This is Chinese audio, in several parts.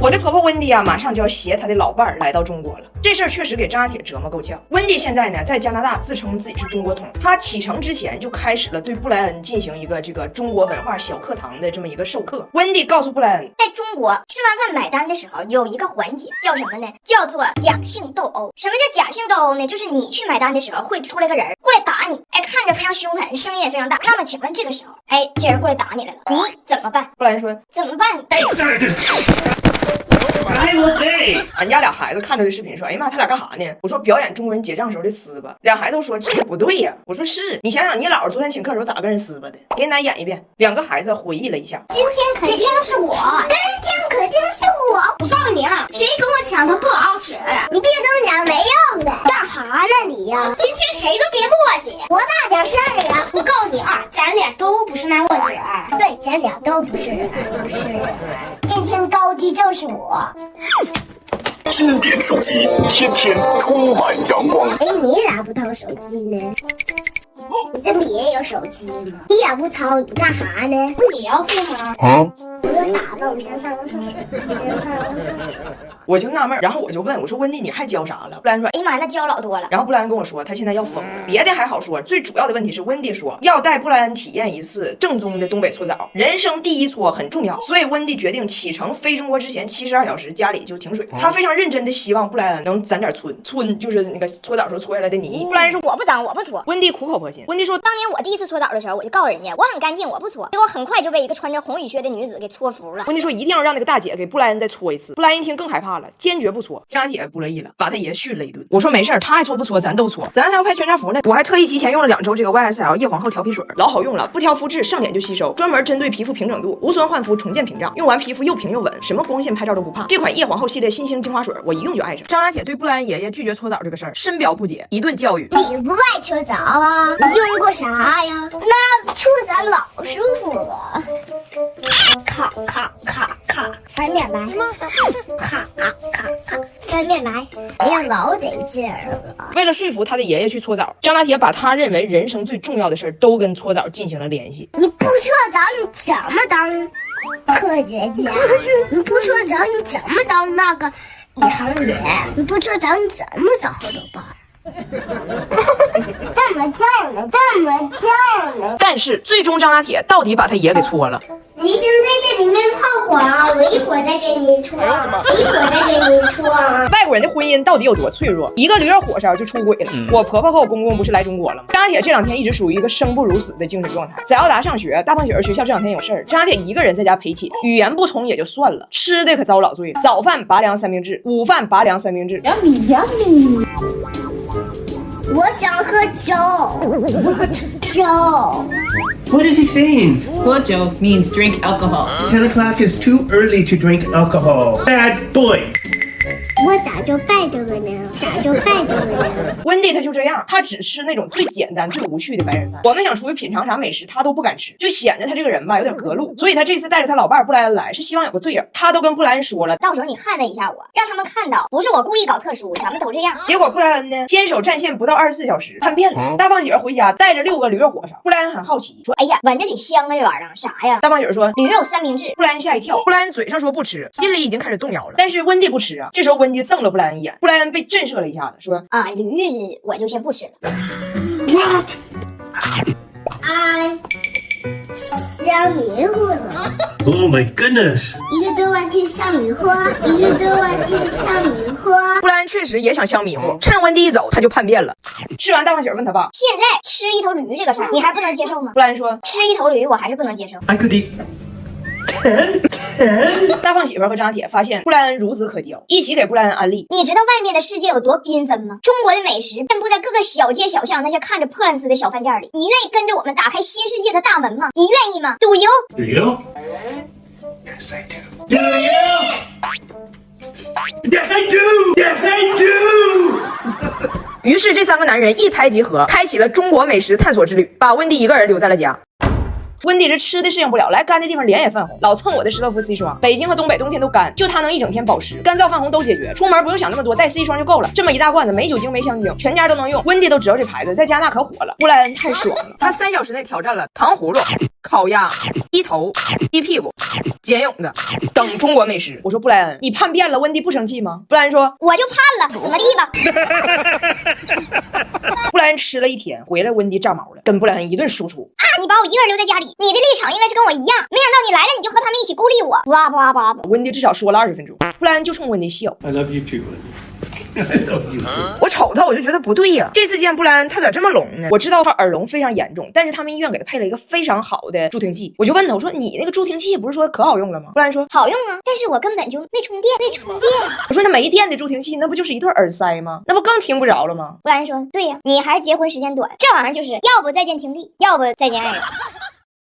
我的婆婆温迪啊，马上就要携她的老伴儿来到中国了。这事儿确实给张家铁折磨够呛。温迪现在呢，在加拿大自称自己是中国通，她启程之前就开始了对布莱恩进行一个这个中国文化小课堂的这么一个授课。温迪告诉布莱恩，在中国吃完饭买单的时候有一个环节叫什么呢？叫做假性斗殴。什么叫假性斗殴呢？就是你去买单的时候会出来个人过来打你，哎，看着非常凶狠，声音也非常大。那么请问这个时候，哎，这人过来打你来了，你怎么办？布莱恩说怎么办？俺家俩孩子看着这视频说，哎呀妈，他俩干啥呢？我说表演中国人结账时候的撕巴。俩孩子都说这不对呀。我说是，你想想你姥姥昨天请客的时候咋跟人撕巴的？给奶演一遍。两个孩子回忆了一下，今天肯定是我，今天肯定是我。我告诉你啊，谁跟我抢他不好使，你别跟我讲没用的。干啥呢你呀？今天谁都别磨叽，多大点事儿啊！我告诉你啊，咱俩都不是那墨子儿，对，咱俩都不是。今天高低就是我。经典手机，天天充满阳光。哎，你咋不掏手机呢？你这不也有手机吗？你也不掏，你干啥呢？你要付吗？我有打吧，我先上个厕所。我就纳闷，然后我就问我说温迪你还教啥了？布莱恩说，哎呀妈，那教老多了。然后布莱恩跟我说他现在要疯了，别的还好说，最主要的问题是温迪说要带布莱恩体验一次正宗的东北搓澡，人生第一搓很重要，所以温迪决定启程飞中国之前72小时家里就停水。他非常认真的希望布莱恩能攒点村，就是那个搓澡时候搓下来的泥。布莱恩说我不脏，我不搓。温迪苦口婆心。温迪说，当年我第一次搓澡的时候，我就告诉人家我很干净，我不搓，结果很快就被一个穿着红雨靴的女子给搓服了。温迪说一定要让那个大姐给布莱恩再搓一次。布莱恩一听更害怕了，坚决不搓。张家铁不乐意了，把他爷训了一顿。我说没事儿，他爱搓不搓咱都搓，咱还要拍全家福呢。我还特意提前用了2周这个 YSL 叶皇后调皮水，老好用了，不挑肤质，上脸就吸收，专门针对皮肤平整度，无酸焕肤，重建屏障，用完皮肤又平又稳，什么光线拍照都不怕。这款叶皇后系列新星精华水，我一用就爱上。张家铁对布莱恩爷爷拒绝搓澡这个事儿深表不解，一顿教育。你不爱搓澡啊？你用过啥呀？那搓澡老舒服了。咔咔咔咔，翻面来。咔咔咔咔，翻面来。哎呀，老得劲儿了。为了说服他的爷爷去搓澡，张家铁把他认为人生最重要的事儿都跟搓澡进行了联系。你不搓澡，你怎么当科学家？你不搓澡，你怎么当那个宇航员？你不搓澡，你怎么找后头班？这么犟呢？但是最终张家铁到底把他爷给搓了。你先在这里面泡会儿啊，我一会儿再给你搓。外国人的婚姻到底有多脆弱？一个驴肉火烧就出轨了。我婆婆和我公公不是来中国了吗？张家铁这2天一直属于一个生不如死的精神状态。在澳大上学，大胖雪儿学校这2天有事儿，张家铁一个人在家陪寝，语言不通也就算了，吃的可遭老罪了。早饭拔凉三明治，午饭拔凉三明治。yummy。我想喝酒。What is he saying? Well, joke means drink alcohol. 10 o'clock is too early to drink alcohol. Bad boy. 我咋就败得了呢？温迪他就这样，他只吃那种最简单最无趣的白人饭。我们想出去品尝啥美食，他都不敢吃，就显得他这个人吧有点隔路。所以他这次带着他老伴布莱恩来，是希望有个队友。他都跟布莱恩说了，到时候你捍卫一下我，让他们看到不是我故意搞特殊，咱们都这样。结果布莱恩呢坚守战线不到24小时叛变了。大胖媳妇回家带着6个驴肉火烧，布莱恩很好奇说，哎呀，闻着挺香啊，这玩意儿啥呀？大胖媳妇说驴肉三明治。布莱恩吓一跳，布莱恩嘴上说不吃，心里已经开始动摇了。但是温迪不吃啊。这时候温迪瞪了布莱恩一眼，布莱恩被震慑了一下子，说啊，驴我就先不吃了。 What? 香迷糊了。 Oh my goodness. 一个多碗去香米糊。布莱恩确实也想香迷糊，趁温迪一走，他就叛变了。吃完，大胖媳妇问他爸，现在吃一头驴这个事儿，你还不能接受吗？布莱恩说，吃一头驴我还是不能接受。 I could eat 10. 大胖媳妇和张铁发现布莱恩孺子可教，一起给布莱恩安利。你知道外面的世界有多缤纷吗？中国的美食遍布在各个小街小巷，那些看着破烂似的小饭店里。你愿意跟着我们打开新世界的大门吗？你愿意吗 ？Do you? Do you? Yes, I do. Do you? Yes, I do. Yes, I do. 于是这3个男人一拍即合，开启了中国美食探索之旅，把温迪一个人留在了家。温迪这吃的适应不了，来干的地方脸也泛红，老蹭我的施乐肤 C 霜。北京和东北冬天都干，就它能一整天保湿，干燥泛红都解决。出门不用想那么多，带 C 霜就够了。这么一大罐子，没酒精没香精，全家都能用。温迪都知道这牌子，在加拿大可火了。布莱恩太爽了，他3小时内挑战了糖葫芦、烤鸭、鸡头、鸡屁股、煎蛹子等中国美食。我说布莱恩，你叛变了，温迪不生气吗？布莱恩说，我就叛了，怎么地吧？布莱恩吃了一天，回来温迪炸毛了，跟布莱恩一顿输出。你把我一个人留在家里，你的立场应该是跟我一样，没想到你来了，你就和他们一起孤立我，哇哇哇！温迪至少说了20分钟，布莱恩就冲温迪笑。 I love you too. I love you. 我瞅他，我就觉得不对呀、这次见布莱恩，他咋这么聋呢？我知道他耳聋非常严重，但是他们医院给他配了一个非常好的助听器。我就问他，我说你那个助听器不是说可好用了吗？布莱恩说好用啊，但是我根本就没充电。我说那没电的助听器，那不就是一对耳塞吗？那不更听不着了吗？布莱恩说，对呀，你还是结婚时间短，这玩意儿就是要不再见听力，要不再见爱人。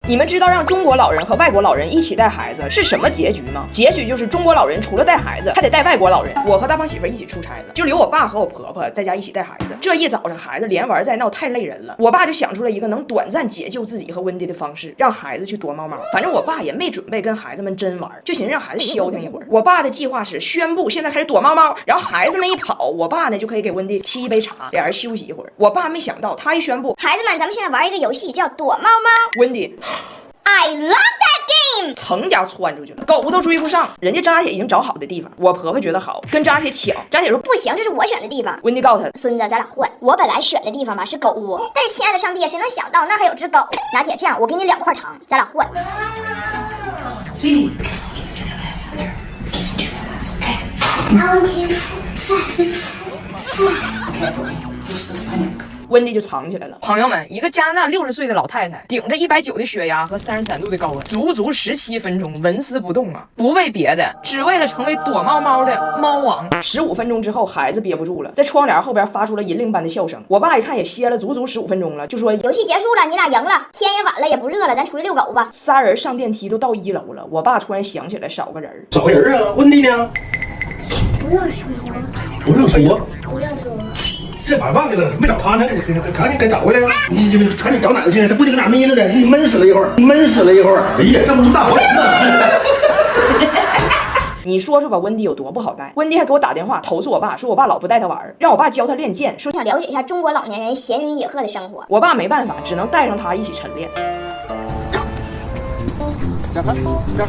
你们知道让中国老人和外国老人一起带孩子是什么结局吗？结局就是中国老人除了带孩子，还得带外国老人。我和大胖媳妇一起出差了，就留我爸和我婆婆在家一起带孩子。这一早上孩子连玩带闹，太累人了。我爸就想出了一个能短暂解救自己和温迪的方式，让孩子去躲猫猫。反正我爸也没准备跟孩子们真玩，就寻思让孩子消停一会儿。我爸的计划是宣布现在开始躲猫猫，然后孩子们一跑，我爸呢就可以给温迪沏一杯茶，俩人休息一会儿。我爸没想到，他一宣布，孩子们，咱们现在玩一个游戏叫躲猫猫。温迪 I love that game。噌家窜出去了，狗都追不上。人家张家铁已经找好的地方，我婆婆觉得好，跟张家铁抢。张家铁说不行，这是我选的地方。温迪告诉他，孙子，咱俩换。我本来选的地方吧是狗窝，但是亲爱的上帝，谁能想到那还有只狗？拿铁，这样我给你2块糖，咱俩换。 Sweetie. I want you fat. 温迪就藏起来了。朋友们，一个加拿大60岁的老太太，顶着190的血压和33度的高温，足足17分钟纹丝不动啊！不为别的，只为了成为躲猫猫的猫王。15分钟之后，孩子憋不住了，在窗帘后边发出了银铃般的笑声。我爸一看也歇了足足15分钟了，就说游戏结束了，你俩赢了，天也晚了，也不热了，咱出去遛狗吧。仨人上电梯都到1楼了，我爸突然想起来少个人。找个人啊，温迪呢？不用说，不用说，不用说。这把忘记了，没找他呢，赶紧给找回来呀！你赶紧找哪个去？他不得搁哪眯着呢？你闷死了一会儿，闷死了一会儿。哎呀，这不是大活人呢！你说说吧，温迪有多不好带？温迪还给我打电话投诉我爸，说我爸老不带他玩，让我爸教他练剑，说想了解一下中国老年人闲云野鹤的生活。我爸没办法，只能带上他一起晨练。加饭，加。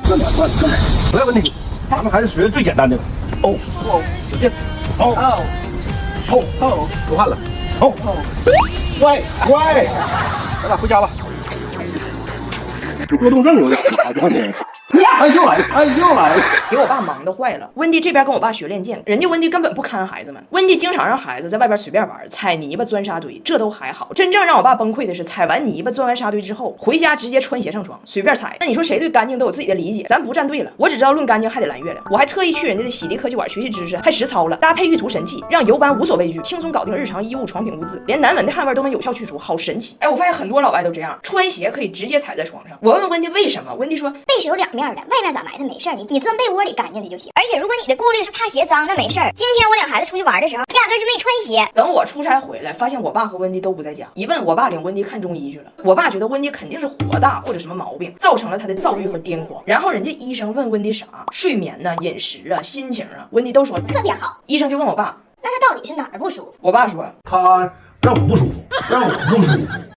快点，来，温迪，咱们还是学最简单的。哦哦，使劲，哦哦哦哦，出汗了，哦哦，乖乖，咱俩回家吧。这过动症有点，好多年。哎又来了，哎又来了，给我爸忙得坏了。温迪这边跟我爸学练剑，人家温迪根本不看孩子们，温迪经常让孩子在外边随便玩，踩泥巴、钻沙堆，这都还好。真正让我爸崩溃的是，踩完泥巴、钻完沙堆之后，回家直接穿鞋上床，随便踩。那你说谁对干净都有自己的理解？咱不站队了，我只知道论干净还得蓝月亮。我还特意去人家的洗涤科技馆学习知识，还实操了，搭配玉图神器，让游班无所畏惧，轻松搞定日常衣物、床品物资，连难闻的汗味都能有效去除，好神奇！哎，我发现很多老外都这样，穿鞋可以直接踩在床上。我问温迪为什么，温迪说被是有2面的，外面咋埋汰没事儿，你钻被窝里干净的就行。而且如果你的顾虑是怕鞋脏，那没事儿。今天我领孩子出去玩的时候，压根是没穿鞋。等我出差回来，发现我爸和温迪都不在家。一问，我爸领温迪看中医去了。我爸觉得温迪肯定是火大或者什么毛病，造成了他的躁郁和癫狂。然后人家医生问温迪啥，睡眠呢、饮食啊、心情啊，温迪都说特别好。医生就问我爸，那他到底是哪儿不舒服？我爸说他让我不舒服，让我不舒服。